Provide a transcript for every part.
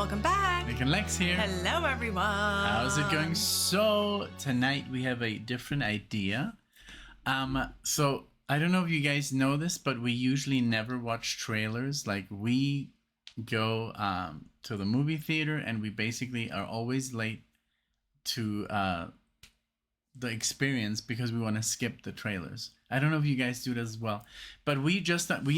welcome back. NicknLex here. Hello, everyone. How's it going? So tonight we have a different idea. So I don't know if you guys know this, but we usually never watch trailers. Like we go to the movie theater and we basically are always late to the experience because we want to skip the trailers. I don't know if you guys do that as well, but we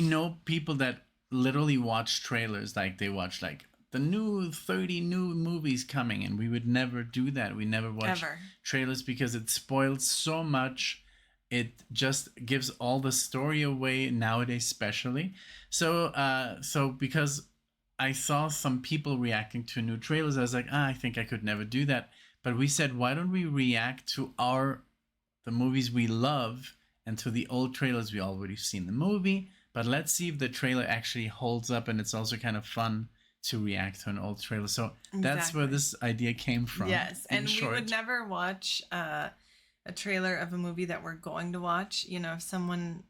know people that literally watch trailers. Like they watch like the new 30 new movies coming, and we would never do that. We never watch trailers because it spoils so much. It just gives all the story away nowadays, especially. So because I saw some people reacting to new trailers, I was like, I think I could never do that. But we said, why don't we react to the movies we love and to the old trailers we already seen the movie, but let's see if the trailer actually holds up, and it's also kind of fun to react to an old trailer. So that's where this idea came from. Yes, and we would never watch a trailer of a movie that we're going to watch. You know, if someone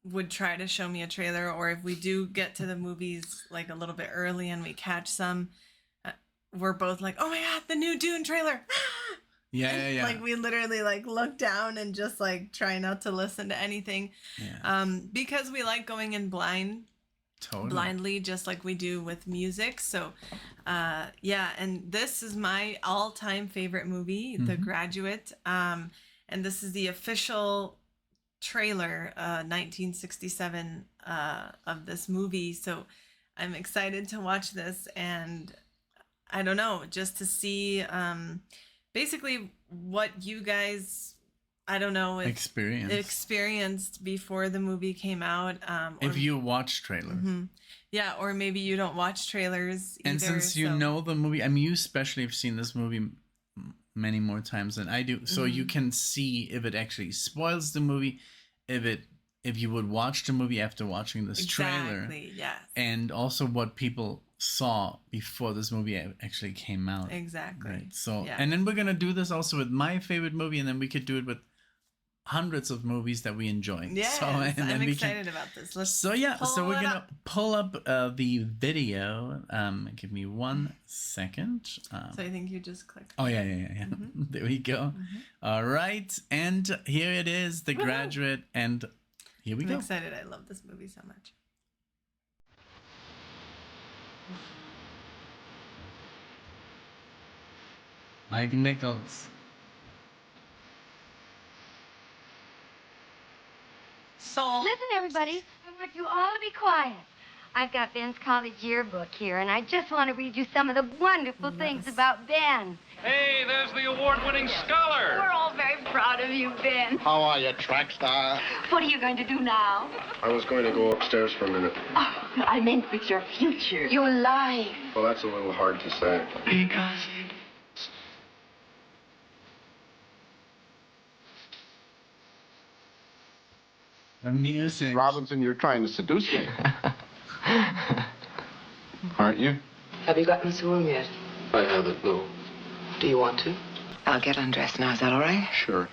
would try to show me a trailer, or if we do get to the movies like a little bit early and we catch some, we're both like, oh my God, the new Dune trailer. Yeah. Like we literally like look down and just like try not to listen to anything. Yeah. Because we like going in blindly, just like we do with music. So and this is my all-time favorite movie, The Graduate. And this is the official trailer, 1967 of this movie. So I'm excited to watch this, and I don't know, just to see basically what you guys, I don't know, experienced before the movie came out. If you watch trailers. Yeah, or maybe you don't watch trailers either. And since you know the movie, I mean, you especially have seen this movie many more times than I do, so you can see if it actually spoils the movie, if you would watch the movie after watching this trailer. Yes. And also what people saw before this movie actually came out. Exactly. Right. So, and then we're going to do this also with my favorite movie, and then we could do it with hundreds of movies that we enjoy. Yes, so, I'm excited about this. So we're going to pull up the video. Give me 1 second. So I think you just click. Oh, yeah. There we go. All right. And here it is, The Graduate. And here we go. I'm excited. I love this movie so much. Mike Nichols. So listen, everybody, I want you all to be quiet. I've got Ben's college yearbook here, and I just want to read you some of the wonderful things about Ben. Hey, there's the award-winning scholar. We're all very proud of you, Ben. How are you, track star? What are you going to do now? I was going to go upstairs for a minute. Oh, I meant with your future. Your life. Well, that's a little hard to say. Because The music. Robinson, you're trying to seduce me. Aren't you? Have you gotten this room yet? I haven't, no. Do you want to? I'll get undressed now. Is that all right? Sure.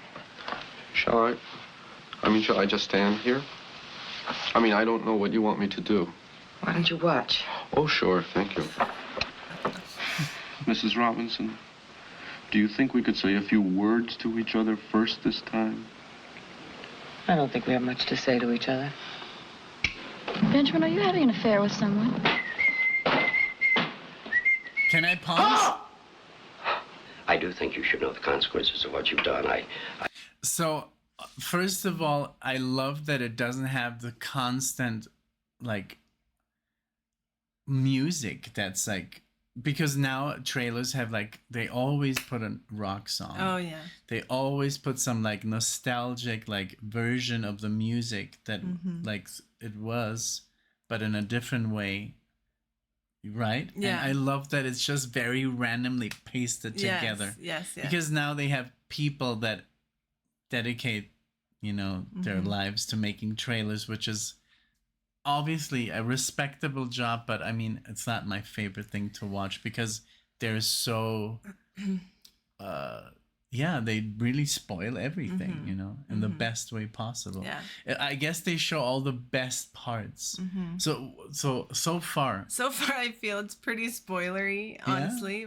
Shall I? I mean, shall I just stand here? I mean, I don't know what you want me to do. Why don't you watch? Oh, sure, thank you. Mrs. Robinson, do you think we could say a few words to each other first this time? I don't think we have much to say to each other. Benjamin, are you having an affair with someone? Can I pause? I do think you should know the consequences of what you've done. So, first of all, I love that it doesn't have the constant, like, music that's like, because now trailers have like, they always put a rock song. Oh yeah. They always put some like nostalgic like version of the music that like it was, but in a different way. Right? Yeah. And I love that it's just very randomly pasted together. Yes. Because now they have people that dedicate, their lives to making trailers, which is obviously a respectable job, but I mean, it's not my favorite thing to watch because they're so they really spoil everything, you know, in the best way possible. Yeah. I guess they show all the best parts. So far. So far, I feel it's pretty spoilery, honestly.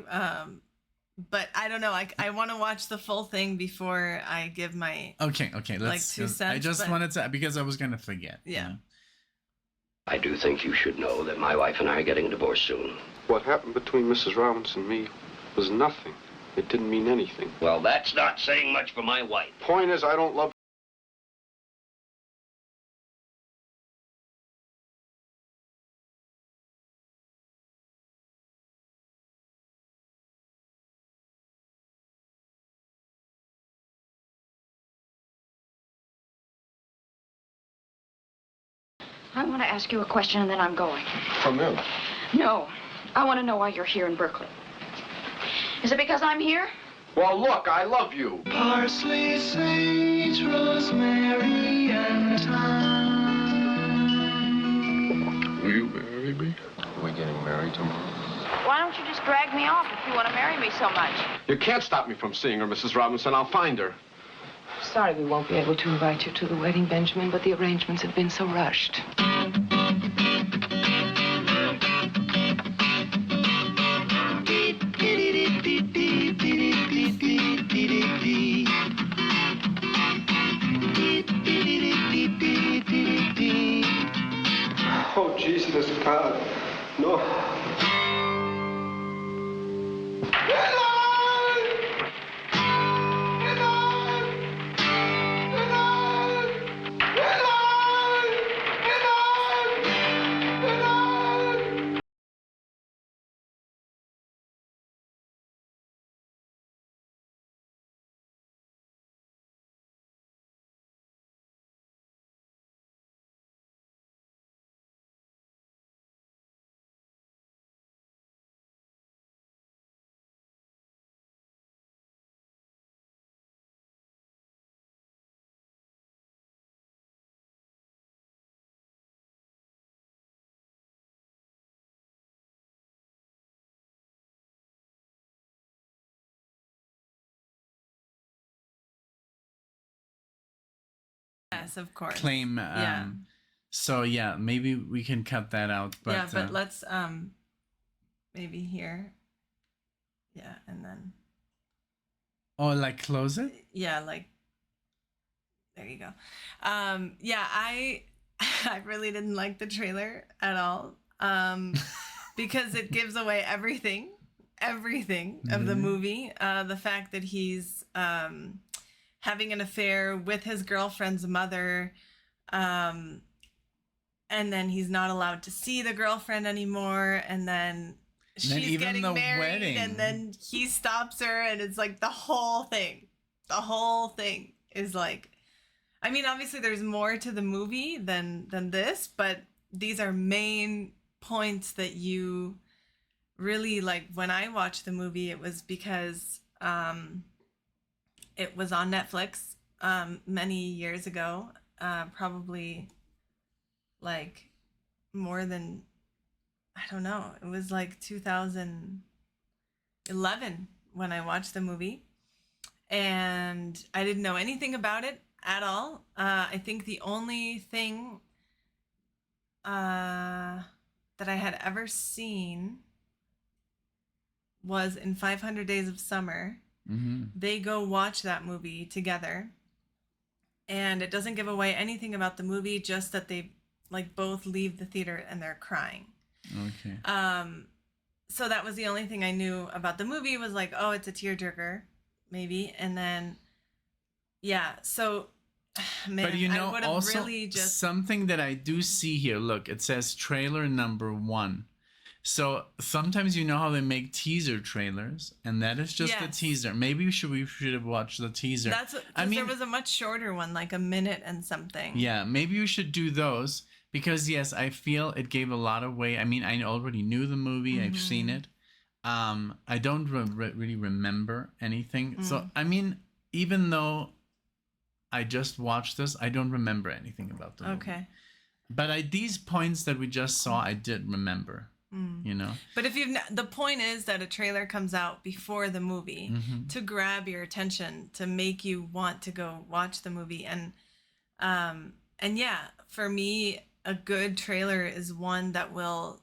But I don't know. I want to watch the full thing before I give my Okay. Let's. 2 cents. I just wanted to, because I was gonna forget. Yeah. You know? I do think you should know that my wife and I are getting divorced soon. What happened between Mrs. Robinson and me was nothing. It didn't mean anything. Well, that's not saying much for my wife. Point is, I don't love. I want to ask you a question, and then I'm going. From him. No. I want to know why you're here in Berkeley. Is it because I'm here? Well, look, I love you. Parsley, sage, rosemary, and thyme. Will you marry me? We're getting married tomorrow. Why don't you just drag me off if you want to marry me so much? You can't stop me from seeing her, Mrs. Robinson. I'll find her. Sorry we won't be able to invite you to the wedding, Benjamin, but the arrangements have been so rushed. Oh, Jesus, God. No. Yes, of course. Claim. So yeah, maybe we can cut that out. But yeah, but let's maybe here. Yeah, and then. Oh, like close it? Yeah, like. There you go. Yeah, I really didn't like the trailer at all. Because it gives away everything of the movie. The fact that he's having an affair with his girlfriend's mother, and then he's not allowed to see the girlfriend anymore, and then she's getting married, wedding. And then he stops her, and it's like the whole thing is like, I mean, obviously there's more to the movie than this, but these are main points that you really like. When I watched the movie, it was because it was on Netflix many years ago, probably like more than, I don't know, it was like 2011 when I watched the movie, and I didn't know anything about it at all. I think the only thing that I had ever seen was in 500 Days of Summer. Mm-hmm. They go watch that movie together, and it doesn't give away anything about the movie, just that they like both leave the theater and they're crying. Okay. So that was the only thing I knew about the movie, was like, oh, it's a tearjerker, maybe. And then, yeah, so, man, but you know, I would have also really just... something that I do see here, look, it says trailer number 1. So sometimes you know how they make teaser trailers, and that is just the teaser. Maybe we should have watched the teaser. That's what, I mean, there was a much shorter one, like a minute and something. Yeah, maybe we should do those, because yes, I feel it gave a lot away. I mean, I already knew the movie. Mm-hmm. I've seen it. I don't really remember anything. Mm. So I mean, even though I just watched this, I don't remember anything about the movie. Okay. But these points that we just saw, I did remember. you know. But if the point is that a trailer comes out before the movie to grab your attention, to make you want to go watch the movie. And yeah, for me, a good trailer is one that will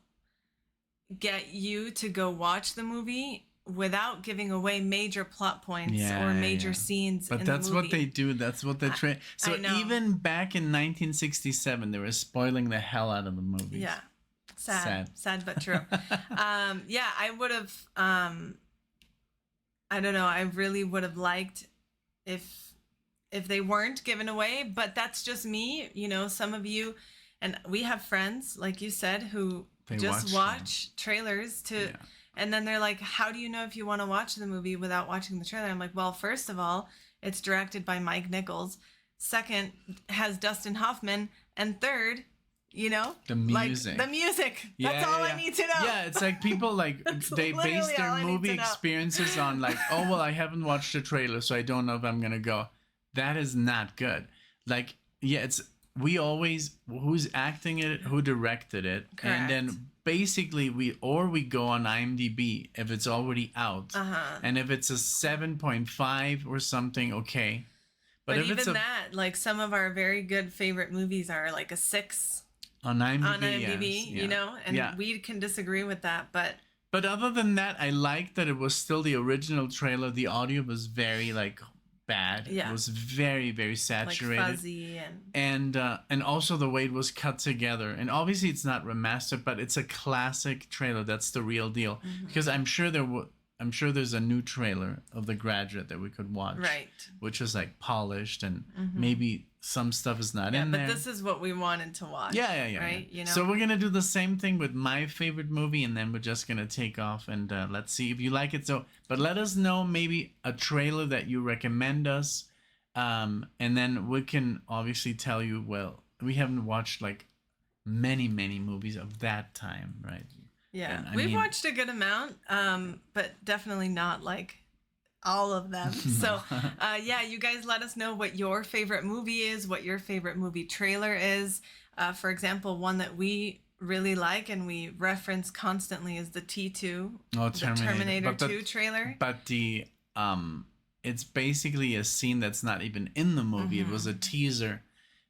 get you to go watch the movie without giving away major plot points or major scenes. But in that's the movie. what they do. That's what they train. So even back in 1967, they were spoiling the hell out of the movies. Yeah. Sad but true. Yeah, I would have, I don't know, I really would have liked if they weren't given away, but that's just me. You know, some of you, and we have friends, like you said, who just watch trailers and then they're like, how do you know if you want to watch the movie without watching the trailer? I'm like, well, first of all, it's directed by Mike Nichols. Second, has Dustin Hoffman. And third, you know, the music. That's all I need to know. Yeah, it's like people like they base their movie experiences on like, oh well, I haven't watched the trailer, so I don't know if I'm gonna go. That is not good. Like, yeah, it's we always who's acting it, who directed it, and then basically we go on IMDb if it's already out, and if it's a 7.5 or something, okay. But if even that, like some of our very good favorite movies are like a 6 on IMDb, yes. You know, and we can disagree with that, but other than that, I liked that it was still the original trailer. The audio was very like bad. Yeah. It was very, very saturated, like fuzzy, and also the way it was cut together. And obviously, it's not remastered, but it's a classic trailer. That's the real deal. Because I'm sure there's a new trailer of The Graduate that we could watch, right? Which is like polished and maybe some stuff is not in there. But this is what we wanted to watch. Yeah. Right? You know? So we're gonna do the same thing with my favorite movie, and then we're just gonna take off and let's see if you like it. So, but let us know maybe a trailer that you recommend us, and then we can obviously tell you. Well, we haven't watched like many movies of that time, right? Yeah, we've watched a good amount, but definitely not like all of them. So, yeah, you guys let us know what your favorite movie is, what your favorite movie trailer is. For example, one that we really like and we reference constantly is the T2, Terminator 2 trailer. But it's basically a scene that's not even in the movie. It was a teaser,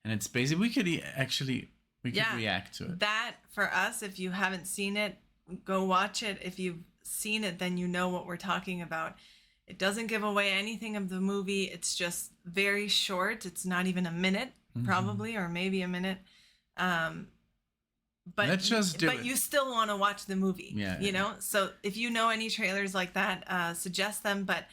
and it's basically we could react to it. That for us, if you haven't seen it, go watch it. If you've seen it, then you know what we're talking about. It doesn't give away anything of the movie. It's just very short. It's not even a minute, probably, or maybe a minute. But let's just do it. You still want to watch the movie, you know? So if you know any trailers like that, suggest them. But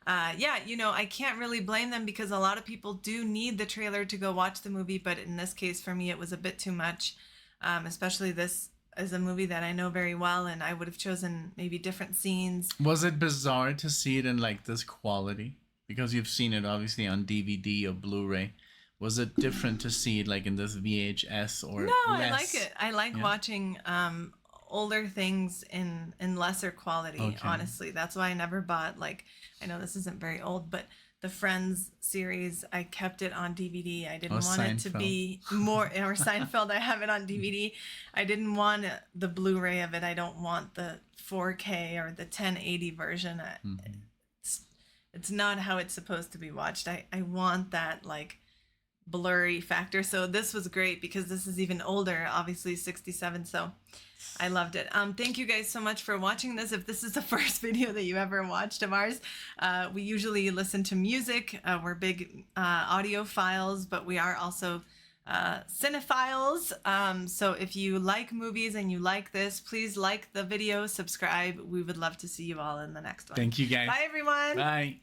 yeah, you know, I can't really blame them because a lot of people do need the trailer to go watch the movie. But in this case, for me, it was a bit too much, especially this is a movie that I know very well, and I would have chosen maybe different scenes. Was it bizarre to see it in like this quality? Because you've seen it obviously on DVD or Blu-ray. Was it different to see it like in this VHS or No, less? I like it. I like watching older things in lesser quality, honestly. That's why I never bought, like, I know this isn't very old, but the Friends series, I kept it on DVD. I didn't want it to be more, or Seinfeld, I have it on DVD. I didn't want the Blu-ray of it. I don't want the 4K or the 1080 version. It's not how it's supposed to be watched. I want that, like, blurry factor. So this was great because this is even older, obviously 67. So I loved it. Thank you guys so much for watching this. If this is the first video that you ever watched of ours, we usually listen to music. We're big audiophiles, but we are also cinephiles. So if you like movies and you like this, please like the video, subscribe. We would love to see you all in the next one. Thank you guys. Bye everyone. Bye.